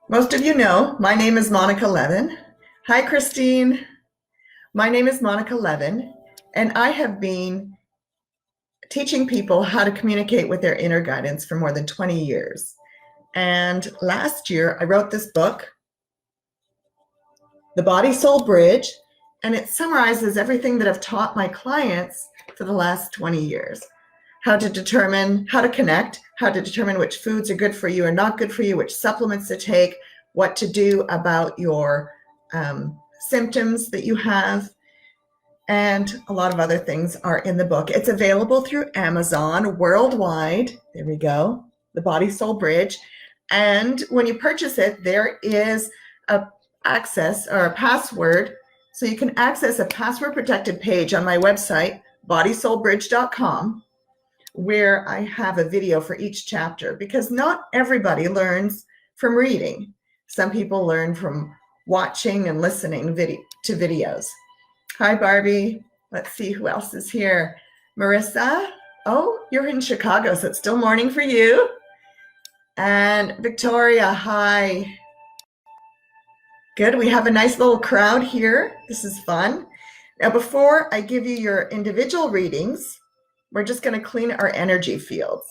Most of you know, my name is Monica Levin. Hi, Christine. My name is Monica Levin, and I have been teaching people how to communicate with their inner guidance for more than 20 years. And last year, I wrote this book, The Body-Soul Bridge, and it summarizes everything that I've taught my clients for the last 20 years. How to connect, how to determine which foods are good for you or not good for you, which supplements to take, what to do about your symptoms that you have, and a lot of other things are in the book. It's available through Amazon worldwide. There we go, The Body Soul Bridge. And when you purchase it, there is a password, so you can access a password protected page on my website, bodysoulbridge.com, where I have a video for each chapter, because not everybody learns from reading. Some people learn from watching and listening to videos. Hi, Barbie. Let's see who else is here. Marisa. Oh, you're in Chicago, so it's still morning for you. And Victoria, hi. Good, we have a nice little crowd here. This is fun. Now, before I give you your individual readings, we're just going to clean our energy fields.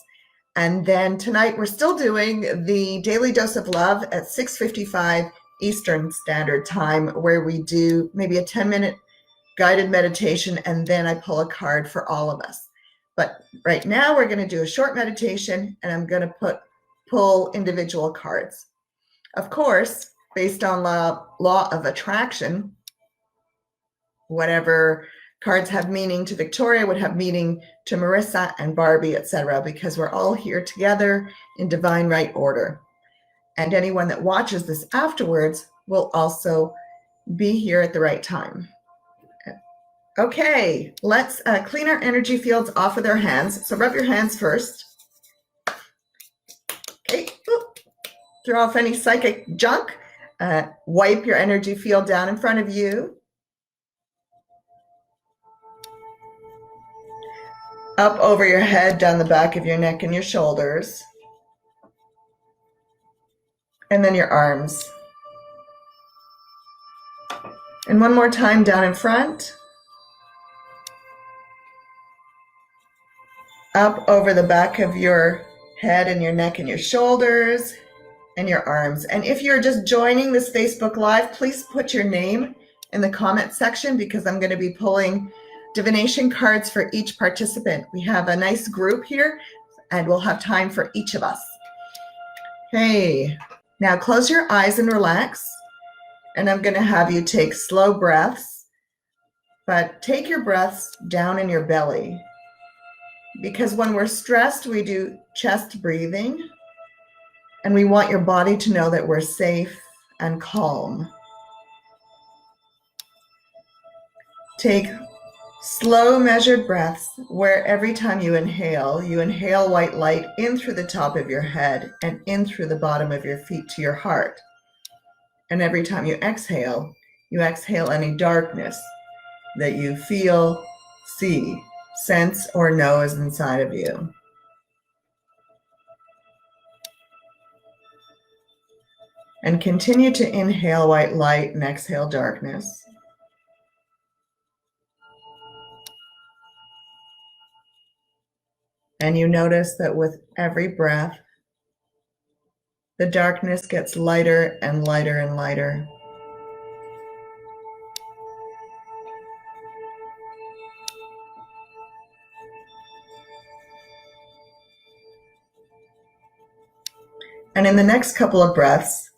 And then tonight we're still doing the Daily Dose of Love at 6:55 Eastern Standard Time, where we do maybe a 10-minute guided meditation, and then I pull a card for all of us. But right now we're going to do a short meditation, and I'm going to pull individual cards. Of course, based on law of attraction, whatever cards have meaning to Victoria would have meaning to Marisa and Barbie, etc., because we're all here together in divine right order. And anyone that watches this afterwards will also be here at the right time. Okay, let's clean our energy fields off with our hands. So rub your hands first. Okay, throw off any psychic junk. Wipe your energy field down in front of you. Up over your head, down the back of your neck and your shoulders. And then your arms. And one more time down in front. Up over the back of your head and your neck and your shoulders and your arms. And if you're just joining this Facebook Live, please put your name in the comment section, because I'm going to be pulling divination cards for each participant. We have a nice group here, and we'll have time for each of us. Okay, now close your eyes and relax. And I'm going to have you take slow breaths, but take your breaths down in your belly. Because when we're stressed, we do chest breathing, and we want your body to know that we're safe and calm. Take slow, measured breaths where every time you inhale white light in through the top of your head and in through the bottom of your feet to your heart. And every time you exhale any darkness that you feel, see, sense, or know is inside of you. And continue to inhale white light and exhale darkness. And you notice that with every breath, the darkness gets lighter and lighter and lighter. And in the next couple of breaths,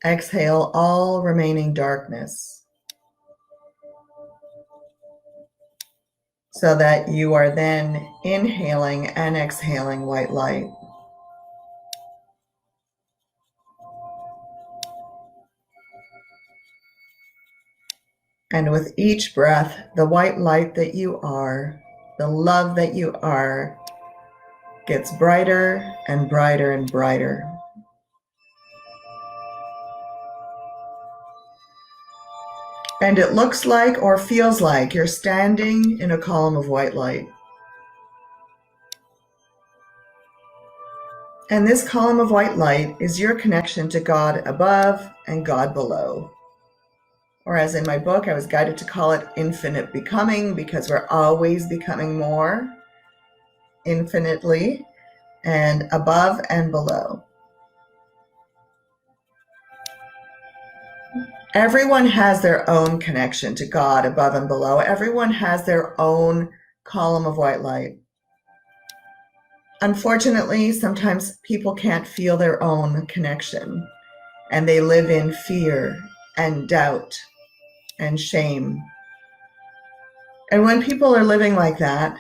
exhale all remaining darkness, so that you are then inhaling and exhaling white light. And with each breath, the white light that you are, the love that you are, gets brighter and brighter and brighter. And it looks like or feels like you're standing in a column of white light. And this column of white light is your connection to God above and God below. Or as in my book, I was guided to call it infinite becoming, because we're always becoming more infinitely and above and below. Everyone has their own connection to God above and below. Everyone has their own column of white light. Unfortunately, sometimes people can't feel their own connection, and they live in fear and doubt and shame. And when people are living like that,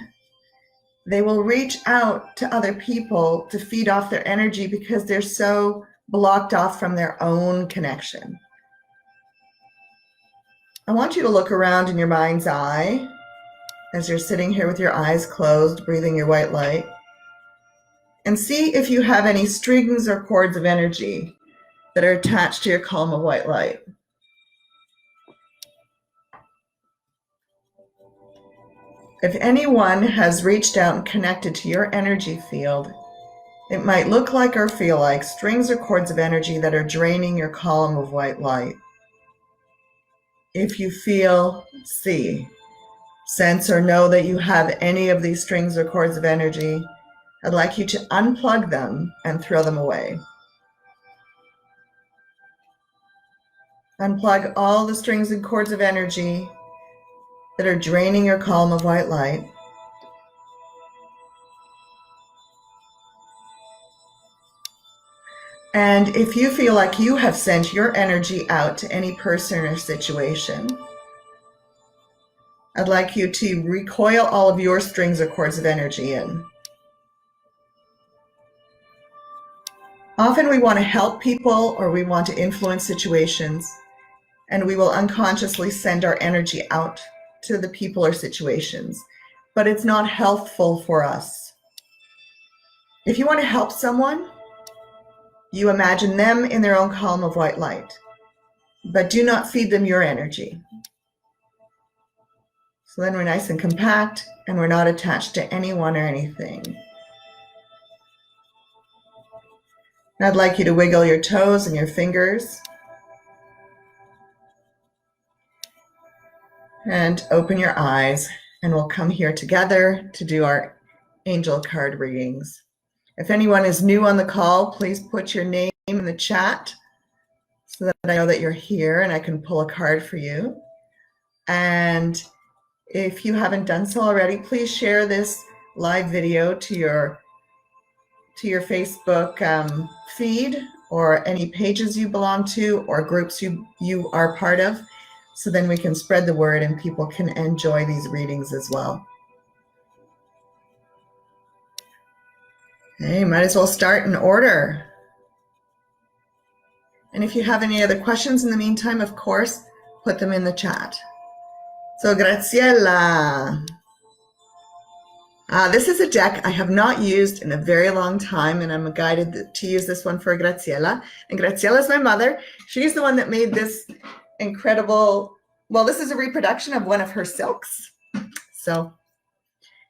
they will reach out to other people to feed off their energy because they're so blocked off from their own connection. I want you to look around in your mind's eye as you're sitting here with your eyes closed, breathing your white light, and see if you have any strings or cords of energy that are attached to your column of white light. If anyone has reached out and connected to your energy field, it might look like or feel like strings or cords of energy that are draining your column of white light. If you feel, see, sense, or know that you have any of these strings or cords of energy, I'd like you to unplug them and throw them away. Unplug all the strings and cords of energy that are draining your column of white light. And if you feel like you have sent your energy out to any person or situation, I'd like you to recoil all of your strings or cords of energy in. Often we want to help people or we want to influence situations, and we will unconsciously send our energy out to the people or situations, but it's not healthful for us. If you want to help someone, you imagine them in their own column of white light, but do not feed them your energy. So then we're nice and compact, and we're not attached to anyone or anything. And I'd like you to wiggle your toes and your fingers and open your eyes, and we'll come here together to do our angel card readings. If anyone is new on the call, please put your name in the chat so that I know that you're here and I can pull a card for you. And if you haven't done so already, please share this live video to your Facebook feed, or any pages you belong to or groups you are part of, so then we can spread the word and people can enjoy these readings as well. Okay, might as well start in order. And if you have any other questions in the meantime, of course, put them in the chat. So Graziella. This is a deck I have not used in a very long time, and I'm guided to use this one for Graziella. And Graziella is my mother. She's the one that made this incredible, well, this is a reproduction of one of her silks. So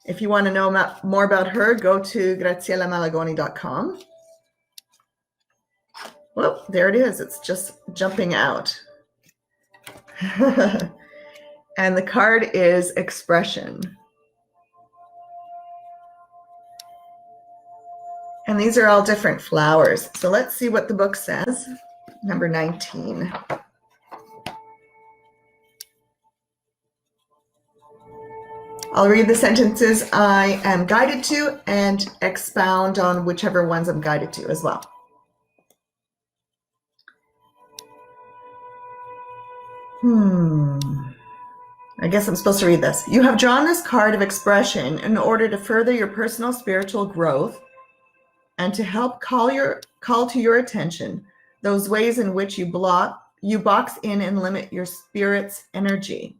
if you want to know more about her, go to graziellamalagoni.com. Well, there it is. It's just jumping out. And the card is expression. And these are all different flowers. So let's see what the book says. Number 19. I'll read the sentences I am guided to and expound on whichever ones I'm guided to as well. I guess I'm supposed to read this. You have drawn this card of expression in order to further your personal spiritual growth and to help call to your attention those ways in which you box in and limit your spirit's energy.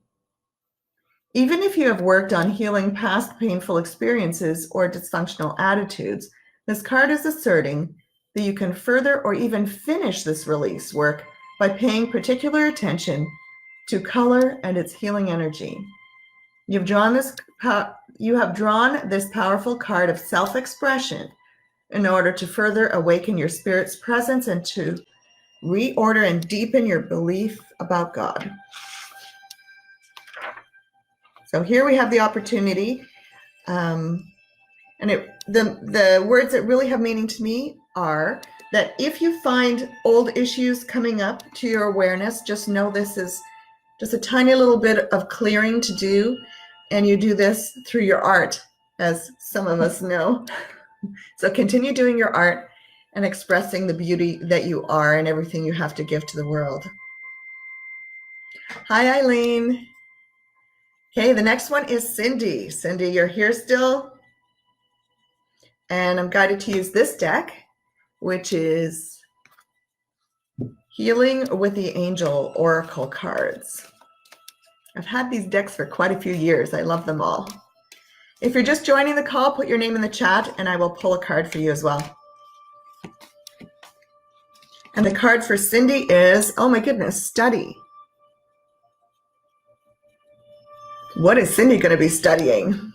Even if you have worked on healing past painful experiences or dysfunctional attitudes, this card is asserting that you can further or even finish this release work by paying particular attention to color and its healing energy. You have drawn this powerful card of self-expression in order to further awaken your spirit's presence and to reorder and deepen your belief about God. So here we have the opportunity, and the words that really have meaning to me are that if you find old issues coming up to your awareness, just know this is just a tiny little bit of clearing to do, and you do this through your art, as some of us know. So continue doing your art and expressing the beauty that you are and everything you have to give to the world. Hi, Eileen. Okay, the next one is Cindy. Cindy, you're here still. And I'm guided to use this deck, which is Healing with the Angel Oracle cards. I've had these decks for quite a few years. I love them all. If you're just joining the call, put your name in the chat and I will pull a card for you as well. And the card for Cindy is, oh my goodness, study. What is Cindy going to be studying?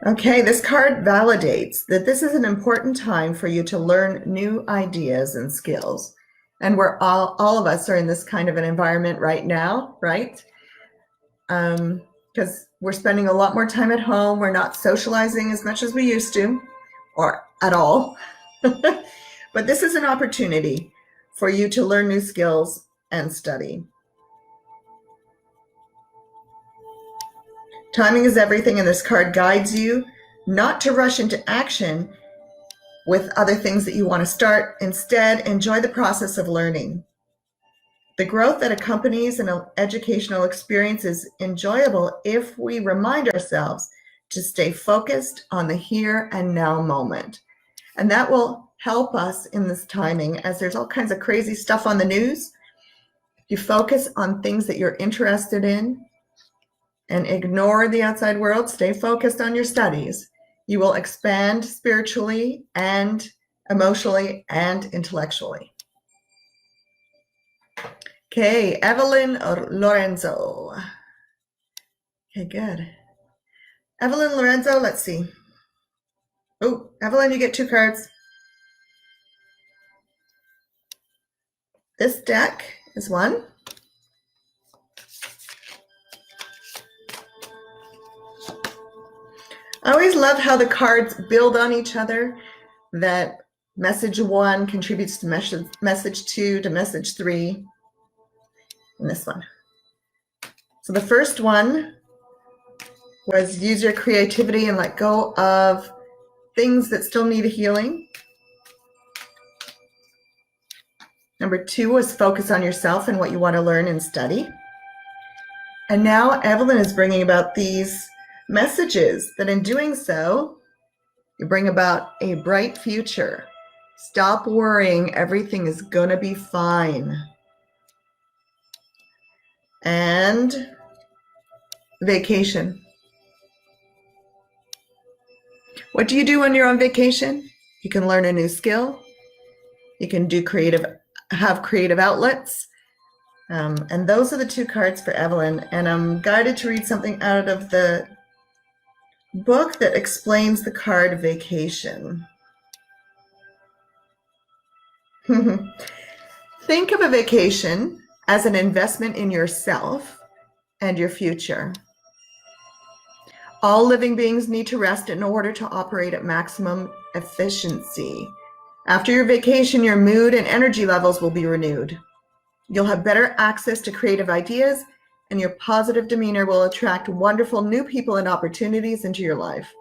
Okay, this card validates that this is an important time for you to learn new ideas and skills. And we're all of us are in this kind of an environment right now, right? Because we're spending a lot more time at home. We're not socializing as much as we used to, or at all. But this is an opportunity for you to learn new skills and study. Timing is everything, and this card guides you not to rush into action with other things that you want to start. Instead, enjoy the process of learning. The growth that accompanies an educational experience is enjoyable if we remind ourselves to stay focused on the here and now moment. And that will help us in this timing, as there's all kinds of crazy stuff on the news. If you focus on things that you're interested in and ignore the outside world, stay focused on your studies, you will expand spiritually and emotionally and intellectually. Okay, Evelyn or Lorenzo. Okay, good. Evelyn, Lorenzo, let's see. Oh, Evelyn, you get 2 cards. This deck is 1. I always love how the cards build on each other, that message 1 contributes to message 2 to message 3, and this one. So the first one was use your creativity and let go of things that still need a healing. Number 2 was focus on yourself and what you want to learn and study. And now Evelyn is bringing about these messages that in doing so, you bring about a bright future. Stop worrying. Everything is going to be fine. And vacation. What do you do when you're on vacation? You can learn a new skill. You can have creative outlets. And those are the 2 cards for Evelyn. And I'm guided to read something out of the book that explains the card vacation. Think of a vacation as an investment in yourself and your future. All living beings need to rest in order to operate at maximum efficiency. After your vacation, your mood and energy levels will be renewed. You'll have better access to creative ideas, and your positive demeanor will attract wonderful new people and opportunities into your life.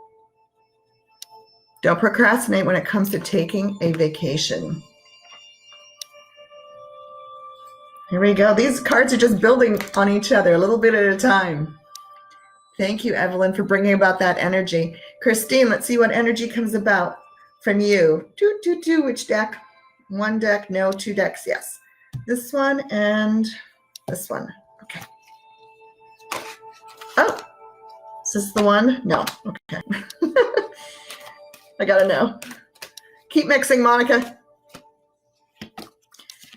Don't procrastinate when it comes to taking a vacation. Here we go. These cards are just building on each other a little bit at a time. Thank you, Evelyn, for bringing about that energy. Christine, let's see what energy comes about from you. Which deck? 1 deck, no, 2 decks, yes. This one and this one. Okay. Oh, is this the one? No. Okay. I gotta know. Keep mixing, Monica.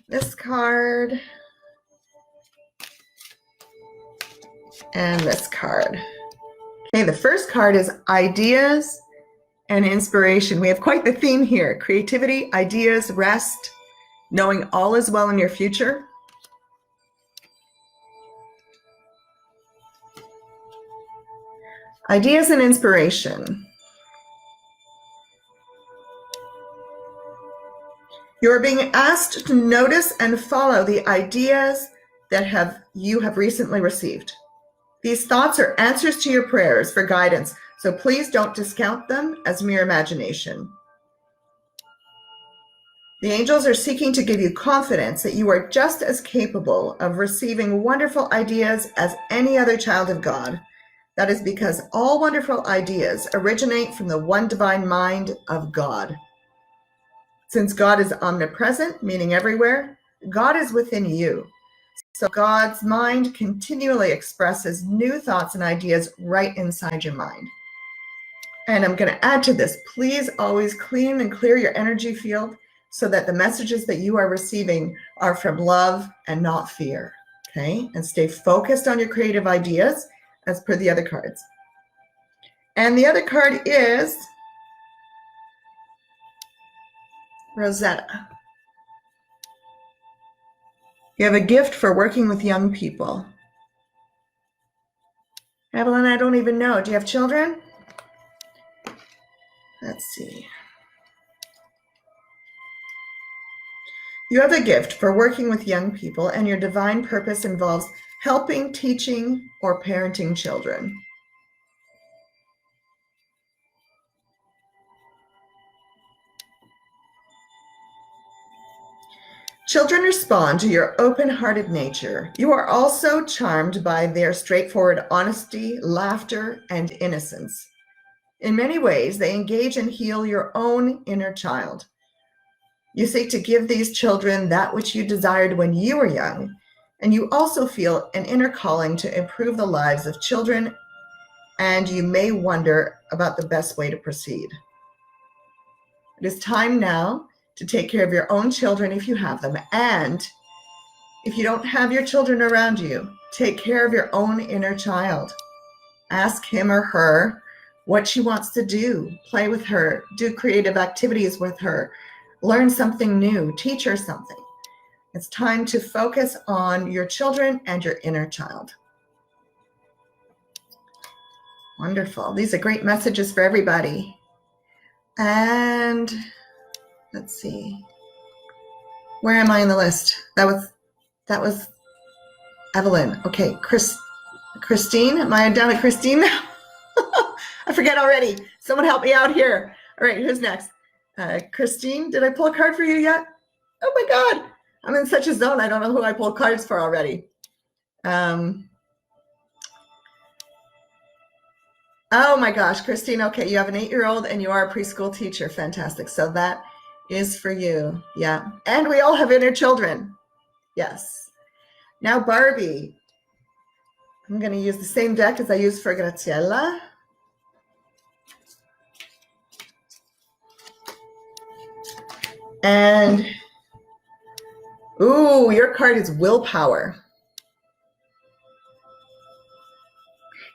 This card and this card. Okay, the first card is ideas and inspiration. We have quite the theme here. Creativity, ideas, rest, knowing all is well in your future. Ideas and inspiration. You are being asked to notice and follow the ideas that you have recently received. These thoughts are answers to your prayers for guidance, so please don't discount them as mere imagination. The angels are seeking to give you confidence that you are just as capable of receiving wonderful ideas as any other child of God. That is because all wonderful ideas originate from the one divine mind of God. Since God is omnipresent, meaning everywhere, God is within you. So God's mind continually expresses new thoughts and ideas right inside your mind. And I'm going to add to this, please always clean and clear your energy field so that the messages that you are receiving are from love and not fear. Okay? And stay focused on your creative ideas as per the other cards. And the other card is Rosetta. You have a gift for working with young people. Evelyn, I don't even know. Do you have children? Let's see. You have a gift for working with young people, and your divine purpose involves helping, teaching, or parenting children. Children respond to your open-hearted nature. You are also charmed by their straightforward honesty, laughter, and innocence. In many ways, they engage and heal your own inner child. You seek to give these children that which you desired when you were young, and you also feel an inner calling to improve the lives of children, and you may wonder about the best way to proceed. It is time now to take care of your own children if you have them, and if you don't have your children around you, take care of your own inner child. Ask him or her what she wants to do. Play with her, do creative activities with her, learn something new, teach her something. It's time to focus on your children and your inner child. Wonderful. These are great messages for everybody. And let's see. Where am I in the list? That was Evelyn. Okay, Christine. Am I down at Christine now? I forget already. Someone help me out here. All right, who's next? Christine, did I pull a card for you yet? Oh my God, I'm in such a zone. I don't know who I pulled cards for already. Oh my gosh, Christine. Okay, you have an 8-year-old and you are a preschool teacher. Fantastic. So that is for you. Yeah. And we all have inner children. Yes. Now, Barbie. I'm going to use the same deck as I used for Graziella. And, ooh, your card is willpower.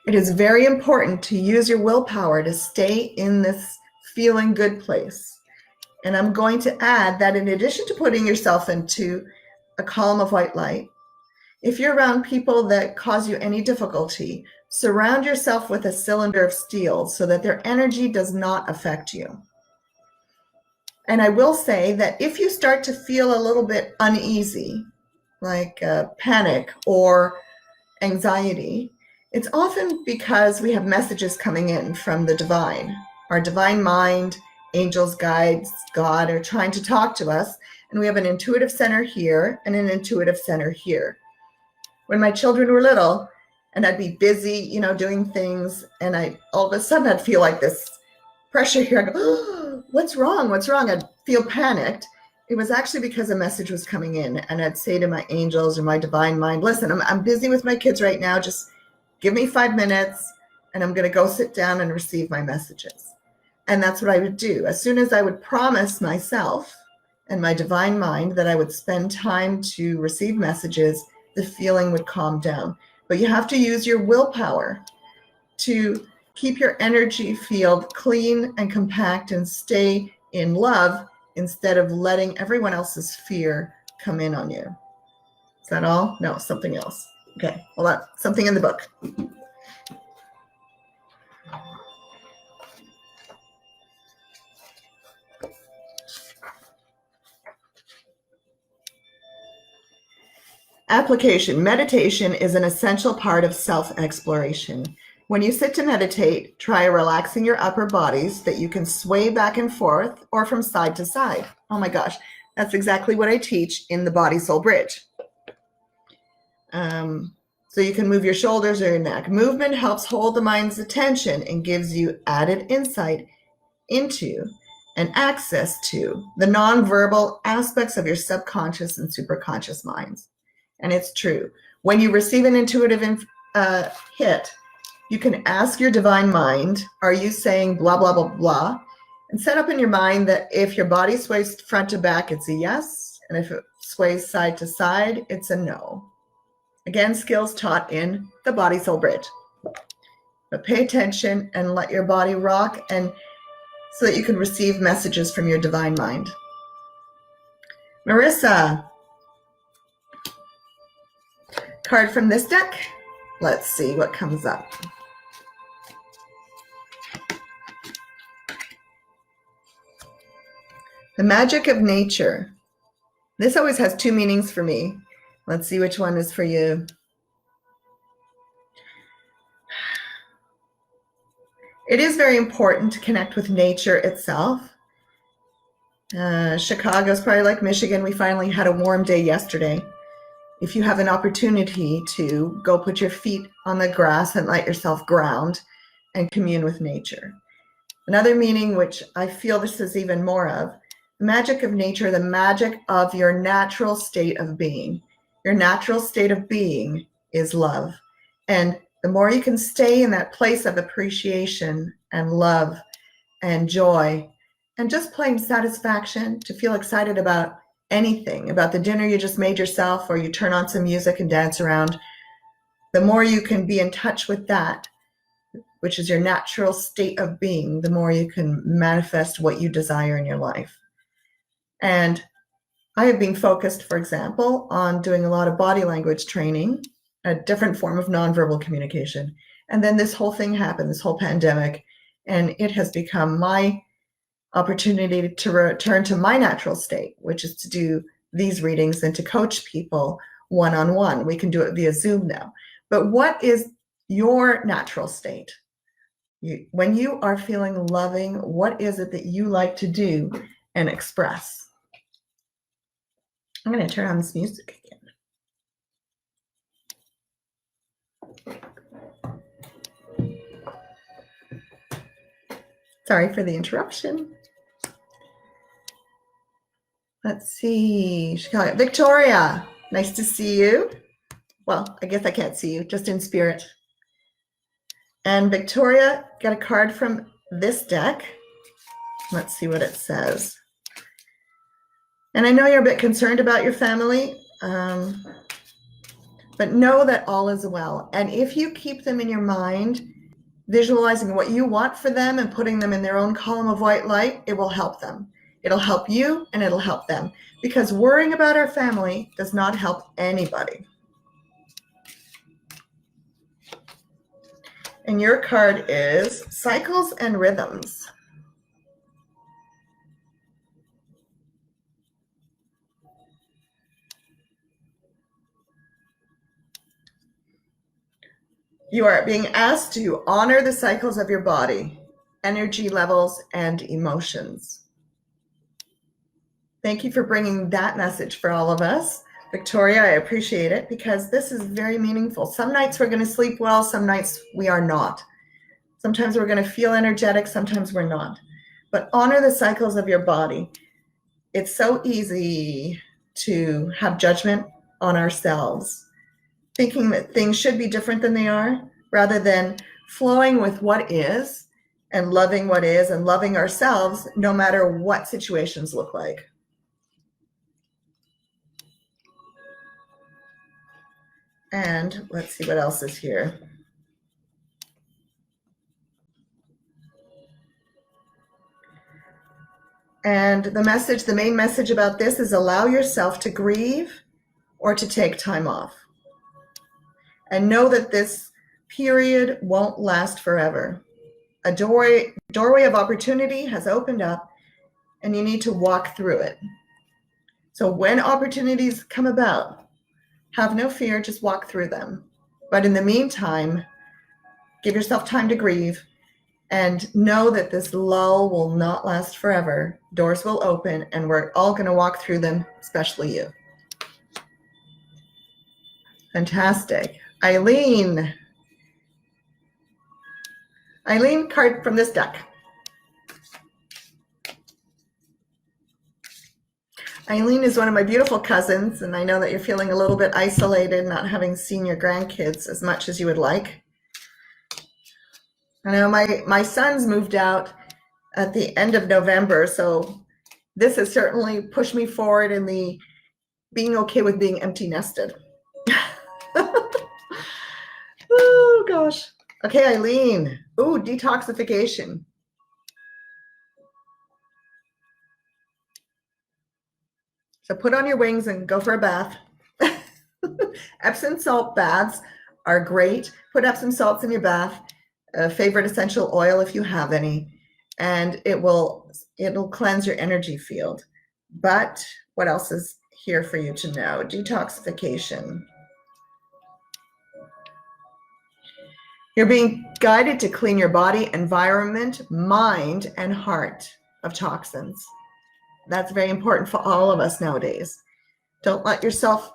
It is very important to use your willpower to stay in this feeling good place. And I'm going to add that in addition to putting yourself into a column of white light, if you're around people that cause you any difficulty, surround yourself with a cylinder of steel so that their energy does not affect you. And I will say that if you start to feel a little bit uneasy, like panic or anxiety, it's often because we have messages coming in from the divine. Our divine mind, angels, guides, God are trying to talk to us. And we have an intuitive center here and an intuitive center here. When my children were little and I'd be busy, doing things, and all of a sudden I'd feel like this pressure here. I go, oh, what's wrong? What's wrong? I'd feel panicked. It was actually because a message was coming in, and I'd say to my angels or my divine mind, listen, I'm busy with my kids right now. Just give me 5 minutes and I'm going to go sit down and receive my messages. And that's what I would do. As soon as I would promise myself and my divine mind that I would spend time to receive messages, the feeling would calm down. but you have to use your willpower to keep your energy field clean and compact and stay in love instead of letting everyone else's fear come in on you. Is that all? No, something else. Okay, hold on. Something in the book. Application. Meditation is an essential part of self-exploration. When you sit to meditate, try relaxing your upper bodies that you can sway back and forth or from side to side. Oh my gosh, that's exactly what I teach in the Body Soul Bridge. So you can move your shoulders or your neck. Movement helps hold the mind's attention and gives you added insight into and access to the nonverbal aspects of your subconscious and superconscious minds. And it's true. When you receive an intuitive hit, you can ask your divine mind, are you saying blah, blah, blah, blah? And set up in your mind that if your body sways front to back, it's a yes. And if it sways side to side, it's a no. Again, skills taught in the Body Soul Bridge. But pay attention and let your body rock, and so that you can receive messages from your divine mind. Marisa. Card from this deck. Let's see what comes up. The magic of nature. This always has two meanings for me. Let's see which one is for you. It is very important to connect with nature itself. Chicago's probably like Michigan. We finally had a warm day yesterday. If you have an opportunity to go put your feet on the grass and let yourself ground and commune with nature. Another meaning, which I feel this is even more of, the magic of nature, the magic of your natural state of being. Your natural state of being is love. And the more you can stay in that place of appreciation and love and joy and just plain satisfaction, to feel excited about anything, about the dinner you just made yourself, or you turn on some music and dance around, the more you can be in touch with that, which is your natural state of being, the more you can manifest what you desire in your life. And I have been focused, for example, on doing a lot of body language training, a different form of nonverbal communication. And then this whole thing happened, this whole pandemic, and it has become my opportunity to return to my natural state, which is to do these readings and to coach people one-on-one. We can do it via Zoom now. But what is your natural state? When you are feeling loving, what is it that you like to do and express? I'm going to turn on this music again. Sorry for the interruption. Let's see. Chicago. Victoria, nice to see you. Well, I guess I can't see you, just in spirit. And Victoria got a card from this deck. Let's see what it says. And I know you're a bit concerned about your family, but know that all is well. And if you keep them in your mind, visualizing what you want for them and putting them in their own column of white light, it will help them. It'll help you and it'll help them, because worrying about our family does not help anybody. And your card is Cycles and Rhythms. You are being asked to honor the cycles of your body, energy levels, and emotions. Thank you for bringing that message for all of us. Victoria, I appreciate it, because this is very meaningful. Some nights we're going to sleep well, some nights we are not. Sometimes we're going to feel energetic, sometimes we're not. But honor the cycles of your body. It's so easy to have judgment on ourselves, thinking that things should be different than they are, rather than flowing with what is and loving what is and loving ourselves no matter what situations look like. And let's see what else is here. And the main message about this is allow yourself to grieve or to take time off. And know that this period won't last forever. A doorway of opportunity has opened up, and you need to walk through it. So when opportunities come about, have no fear, just walk through them. But in the meantime, give yourself time to grieve and know that this lull will not last forever. Doors will open, and we're all going to walk through them, especially you. Fantastic. Eileen. Eileen, card from this deck. Eileen is one of my beautiful cousins, and I know that you're feeling a little bit isolated, not having seen your grandkids as much as you would like. I know my sons moved out at the end of November, so this has certainly pushed me forward in the being okay with being empty nested. Oh gosh. Okay, Eileen. Ooh, detoxification. So put on your wings and go for a bath. Epsom salt baths are great. Put Epsom salts in your bath, a favorite essential oil if you have any, and it'll cleanse your energy field. But what else is here for you to know? Detoxification. You're being guided to clean your body, environment, mind, and heart of toxins. That's very important for all of us nowadays. Don't let yourself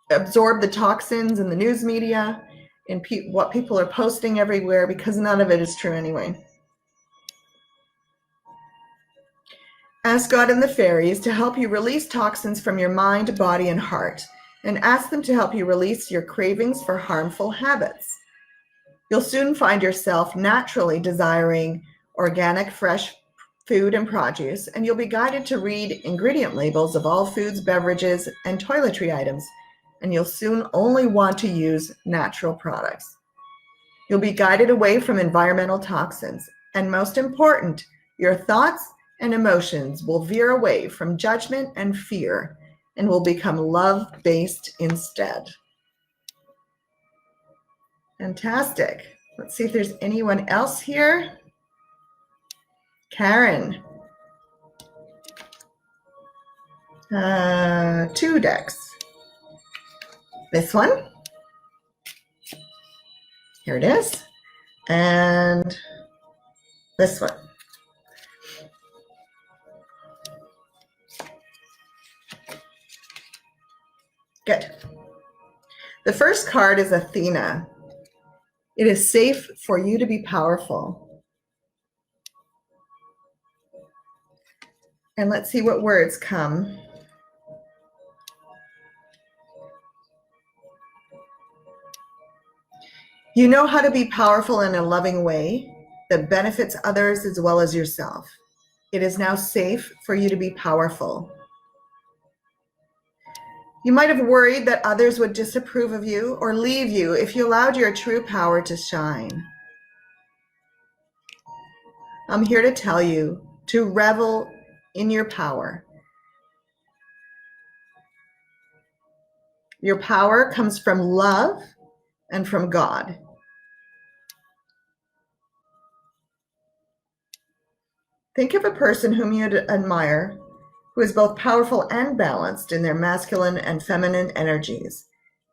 absorb the toxins in the news media and what people are posting everywhere, because none of it is true anyway. Ask God and the fairies to help you release toxins from your mind, body, and heart, and ask them to help you release your cravings for harmful habits. You'll soon find yourself naturally desiring organic, fresh food and produce, and you'll be guided to read ingredient labels of all foods, beverages, and toiletry items, and you'll soon only want to use natural products. You'll be guided away from environmental toxins, and most important, your thoughts and emotions will veer away from judgment and fear and will become love-based instead. Fantastic. Let's see if there's anyone else here. Karen. 2 decks. This one. Here it is. And this one. Good. The first card is Athena. It is safe for you to be powerful. And let's see what words come. You know how to be powerful in a loving way that benefits others as well as yourself. It is now safe for you to be powerful. You might have worried that others would disapprove of you or leave you if you allowed your true power to shine. I'm here to tell you to revel in your power. Your power comes from love and from God. Think of a person whom you admire, who is both powerful and balanced in their masculine and feminine energies.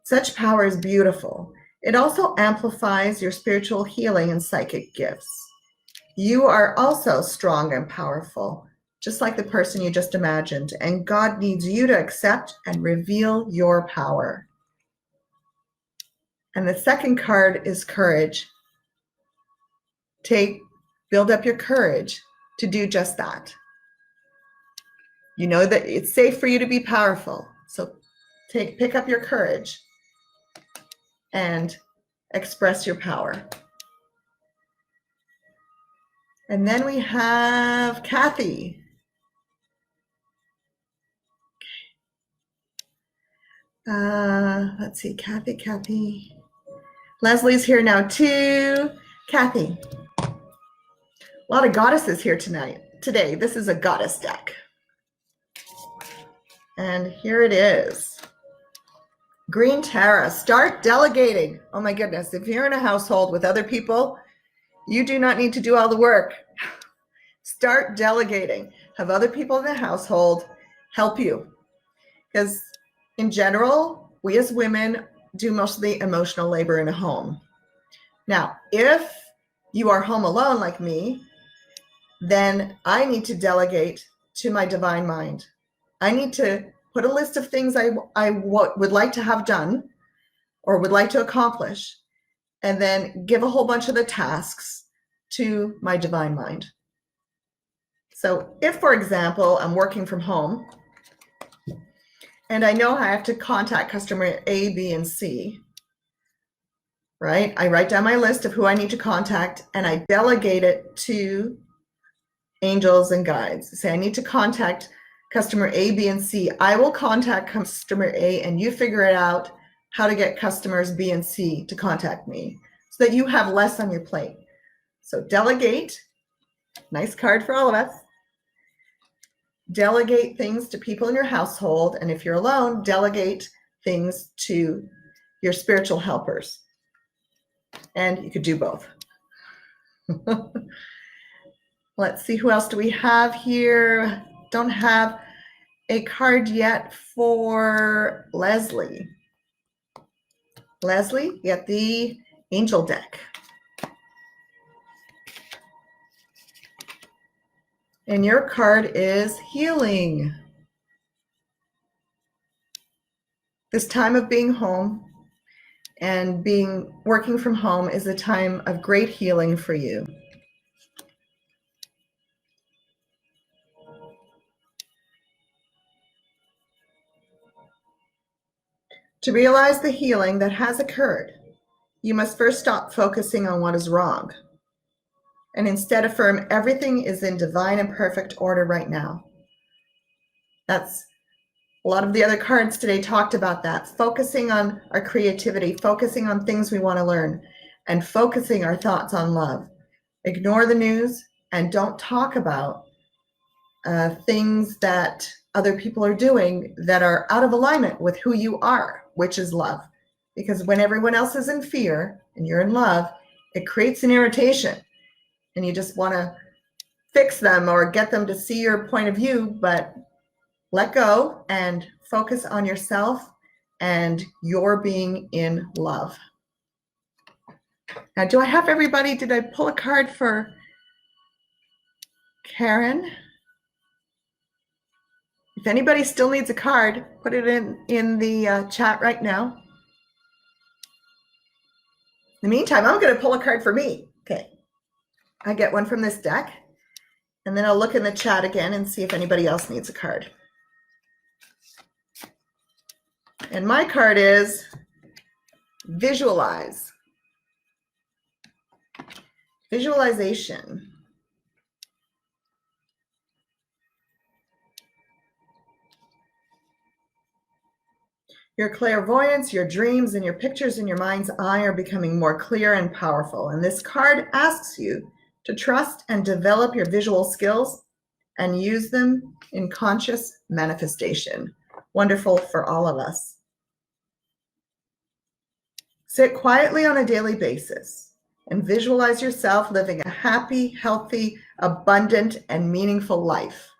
Such power is beautiful. It also amplifies your spiritual healing and psychic gifts. You are also strong and powerful, just like the person you just imagined, and God needs you to accept and reveal your power. And the second card is courage. Build up your courage to do just that. You know that it's safe for you to be powerful. So pick up your courage and express your power. And then we have Cathy. Let's see, Cathy. Leslie's here now too. Cathy. A lot of goddesses here today. This is a goddess deck. And here it is. Green Tara, start delegating. Oh my goodness, if you're in a household with other people, you do not need to do all the work. Start delegating. Have other people in the household help you. Because in general, we as women do most of the emotional labor in a home. Now, if you are home alone like me, then I need to delegate to my divine mind. I need to put a list of things I would like to have done or would like to accomplish, and then give a whole bunch of the tasks to my divine mind. So if, for example, I'm working from home and I know I have to contact customer A, B, and C, right? I write down my list of who I need to contact and I delegate it to angels and guides. Say I need to contact customer A, B, and C. I will contact customer A and you figure it out how to get customers B and C to contact me so that you have less on your plate. So delegate, nice card for all of us. Delegate things to people in your household. And if you're alone, delegate things to your spiritual helpers. And you could do both. Let's see, who else do we have here? Don't have a card yet for Leslie. Leslie, get the angel deck. And your card is healing. This time of being home and working from home is a time of great healing for you. To realize the healing that has occurred, you must first stop focusing on what is wrong and instead affirm everything is in divine and perfect order right now. That's a lot of the other cards today talked about that, focusing on our creativity, focusing on things we want to learn, and focusing our thoughts on love. Ignore the news and don't talk about things that other people are doing that are out of alignment with who you are, which is love. Because when everyone else is in fear and you're in love, it creates an irritation and you just want to fix them or get them to see your point of view, but let go and focus on yourself and your being in love. Now, do I have everybody? Did I pull a card for Karen? If anybody still needs a card, put it in the chat right now. In the meantime, I'm going to pull a card for me. Okay. I get one from this deck, and then I'll look in the chat again and see if anybody else needs a card. And my card is visualize. Visualization. Your clairvoyance, your dreams, and your pictures in your mind's eye are becoming more clear and powerful. And this card asks you to trust and develop your visual skills and use them in conscious manifestation. Wonderful for all of us. Sit quietly on a daily basis and visualize yourself living a happy, healthy, abundant, and meaningful life.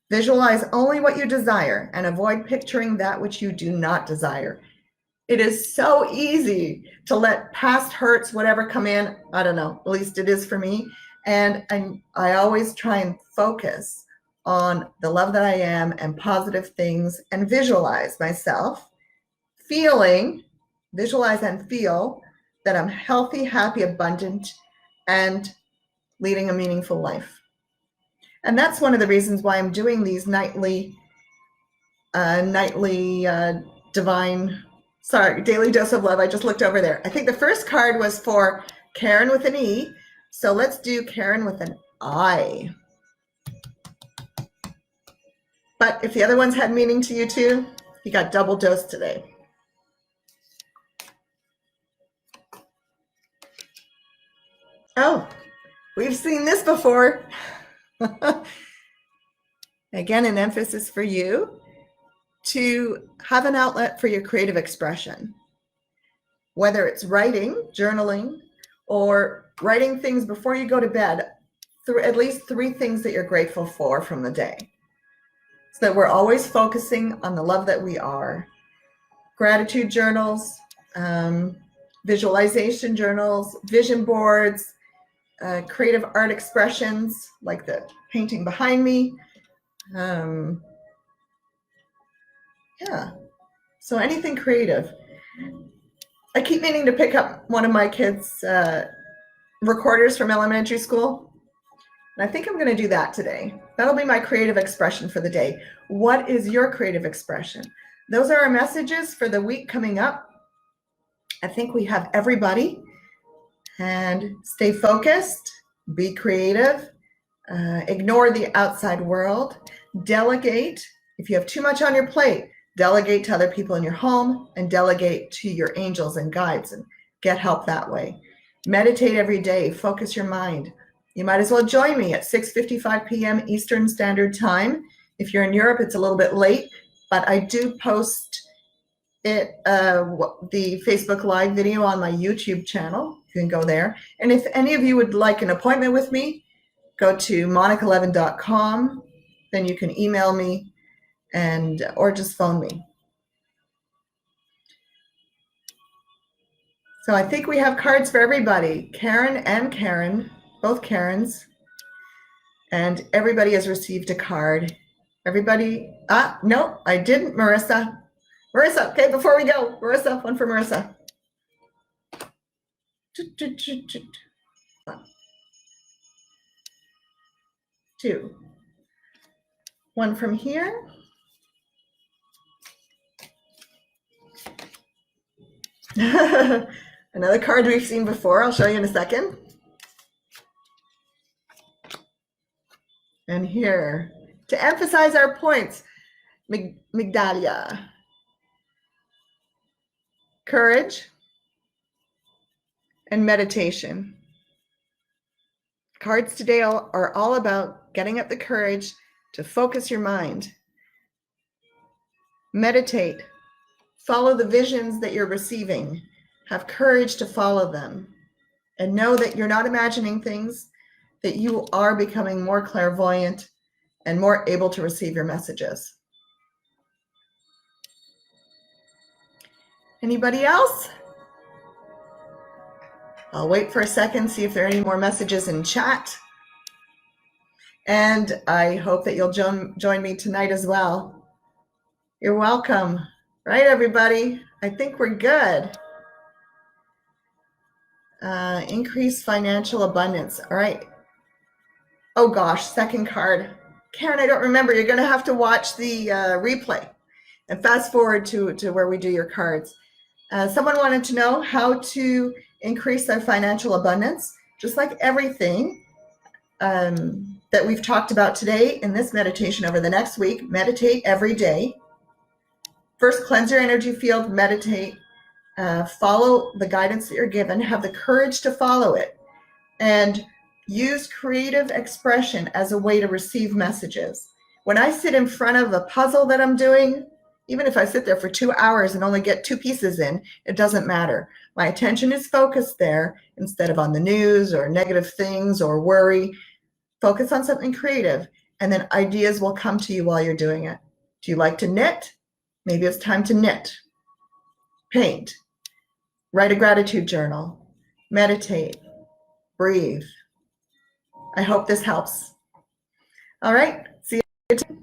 Visualize only what you desire and avoid picturing that which you do not desire. It is so easy to let past hurts, whatever, come in. I don't know, at least it is for me. And I always try and focus on the love that I am and positive things and visualize myself visualize and feel that I'm healthy, happy, abundant, and leading a meaningful life. And that's one of the reasons why I'm doing these daily dose of love. I just looked over there. I think the first card was for Karen with an E. So let's do Karen with an I. But if the other ones had meaning to you too, You got double dose today. Oh, we've seen this before. Again, an emphasis for you to have an outlet for your creative expression, whether it's writing, journaling, or writing things before you go to bed, at least 3 things that you're grateful for from the day, so that we're always focusing on the love that we are. Gratitude journals, visualization journals, vision boards, creative art expressions like the painting behind me. Yeah, so anything creative. I keep meaning to pick up one of my kids' recorders from elementary school. And I think I'm going to do that today. That'll be my creative expression for the day. What is your creative expression? Those are our messages for the week coming up. I think we have everybody. And stay focused, be creative, ignore the outside world, delegate. If you have too much on your plate, delegate to other people in your home and delegate to your angels and guides and get help that way. Meditate every day, focus your mind. You might as well join me at 6:55 p.m. Eastern Standard Time. If you're in Europe, it's a little bit late, but I do post the Facebook Live video on my YouTube channel. You can go there. And if any of you would like an appointment with me, go to monicalevin.com. Then you can email me or just phone me. So I think we have cards for everybody. Karen and Karen, both Karens. And everybody has received a card. Everybody, no, I didn't, Marisa. Marisa, okay, before we go, Marisa, one for Marisa. 2. One from here. Another card we've seen before. I'll show you in a second. And here, to emphasize our points, Migdalia. Courage and meditation. Cards today are all about getting up the courage to focus your mind. Meditate. Follow the visions that you're receiving. Have courage to follow them. And know that you're not imagining things, that you are becoming more clairvoyant and more able to receive your messages. Anybody else? I'll wait for a second, see if there are any more messages in chat. And I hope that you'll join me tonight as well. You're welcome. Right, everybody? I think we're good. Increase financial abundance. All right. Oh, gosh, second card. Karen, I don't remember. You're going to have to watch the replay and fast forward to where we do your cards. Someone wanted to know how to increase their financial abundance. Just like everything that we've talked about today in this meditation over the next week, meditate every day. First, cleanse your energy field, meditate, follow the guidance that you're given, have the courage to follow it, and use creative expression as a way to receive messages. When I sit in front of a puzzle that I'm doing, even if I sit there for 2 hours and only get 2 pieces in, it doesn't matter. My attention is focused there instead of on the news or negative things or worry. Focus on something creative, and then ideas will come to you while you're doing it. Do you like to knit? Maybe it's time to knit, paint, write a gratitude journal, meditate, breathe. I hope this helps. All right, see you.